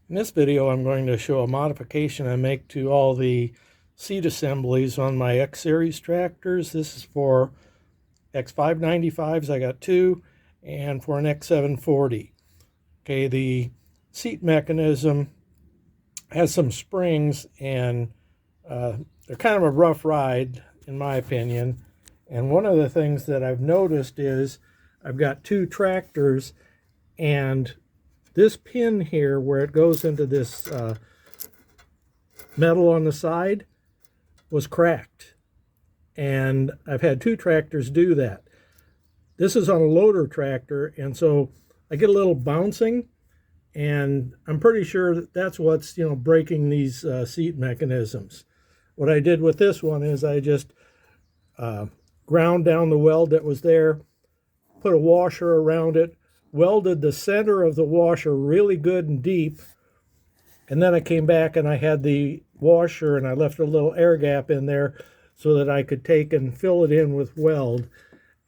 In this video, I'm going to show a modification I make to all the seat assemblies on my X series tractors. This is for X595s, I got two, and for an X740. Okay, the seat mechanism has some springs, and they're kind of a rough ride, in my opinion. And one of the things that I've noticed is I've got two tractors, and this pin here where it goes into this metal on the side was cracked, and I've had two tractors do that. This is on a loader tractor, and so I get a little bouncing, and I'm pretty sure that that's what's breaking these seat mechanisms. What I did with this one is I just ground down the weld that was there, put a washer around it, welded the center of the washer really good and deep, and then I came back and I had the washer and I left a little air gap in there so that I could take and fill it in with weld.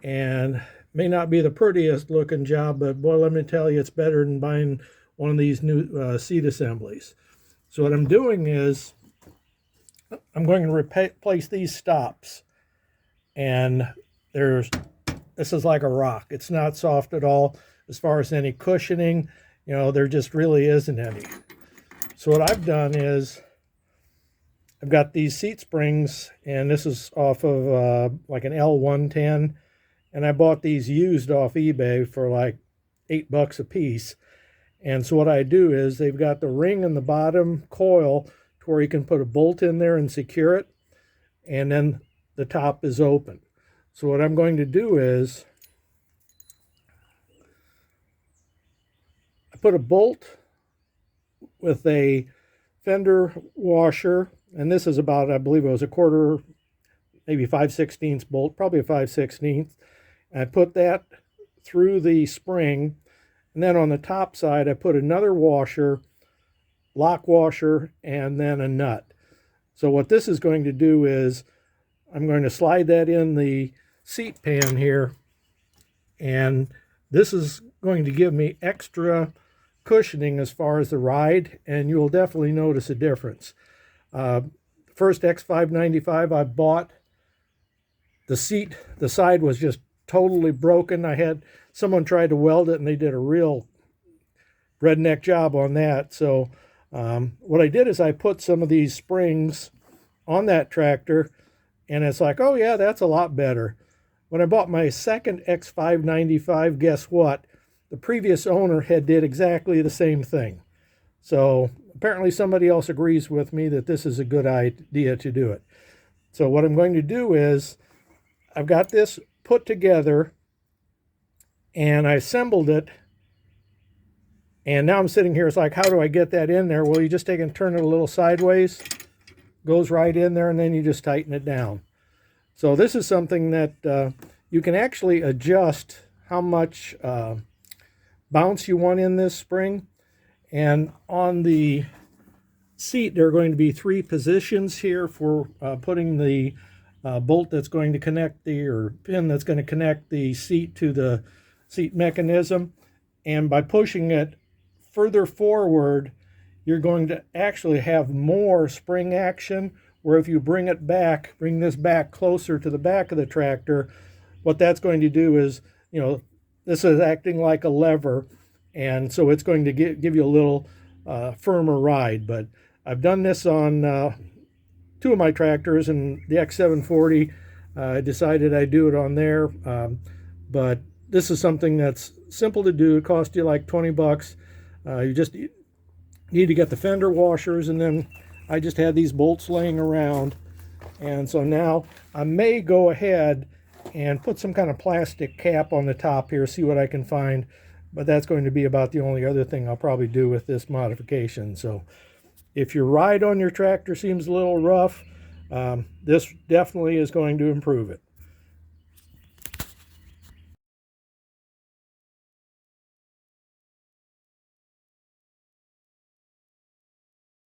And it may not be the prettiest looking job, but boy, let me tell you, it's better than buying one of these new seat assemblies. So what I'm doing is I'm going to replace these stops, and this is like a rock. It's not soft at all. As far as any cushioning, there just really isn't any. So what I've done is I've got these seat springs, and this is off of like an L110, and I bought these used off eBay for like $8 a piece. And so what I do is they've got the ring in the bottom coil to where you can put a bolt in there and secure it, and then the top is open. So what I'm going to do is put a bolt with a fender washer, and this is about, I believe it was a quarter, maybe 5/16 bolt, probably a 5/16. I put that through the spring, and then on the top side I put another washer, lock washer, and then a nut. So what this is going to do is I'm going to slide that in the seat pan here, and this is going to give me extra cushioning as far as the ride, and you will definitely notice a difference. First X595 I bought, the side was just totally broken. I had someone try to weld it, and they did a real redneck job on that. So what I did is I put some of these springs on that tractor, and it's like, oh yeah, that's a lot better. When I bought my second X595, guess what? The previous owner had did exactly the same thing. So apparently somebody else agrees with me that this is a good idea to do it. So what I'm going to do is I've got this put together, and I assembled it, and now I'm sitting here, it's like, how do I get that in there? Well, you just take and turn it a little sideways, goes right in there, and then you just tighten it down. So this is something that you can actually adjust how much bounce you want in this spring. And on the seat, there are going to be three positions here for putting the bolt that's going to connect or pin that's going to connect the seat to the seat mechanism. And by pushing it further forward, you're going to actually have more spring action, where if you bring this back closer to the back of the tractor, what that's going to do is, this is acting like a lever, and so it's going to give you a little firmer ride. But I've done this on two of my tractors, and the X740, I decided I'd do it on there. But this is something that's simple to do. It costs you like $20. You just need to get the fender washers, and then I just had these bolts laying around. And so now I may go ahead and put some kind of plastic cap on the top here, see what I can find. But that's going to be about the only other thing I'll probably do with this modification. So if your ride on your tractor seems a little rough, this definitely is going to improve it.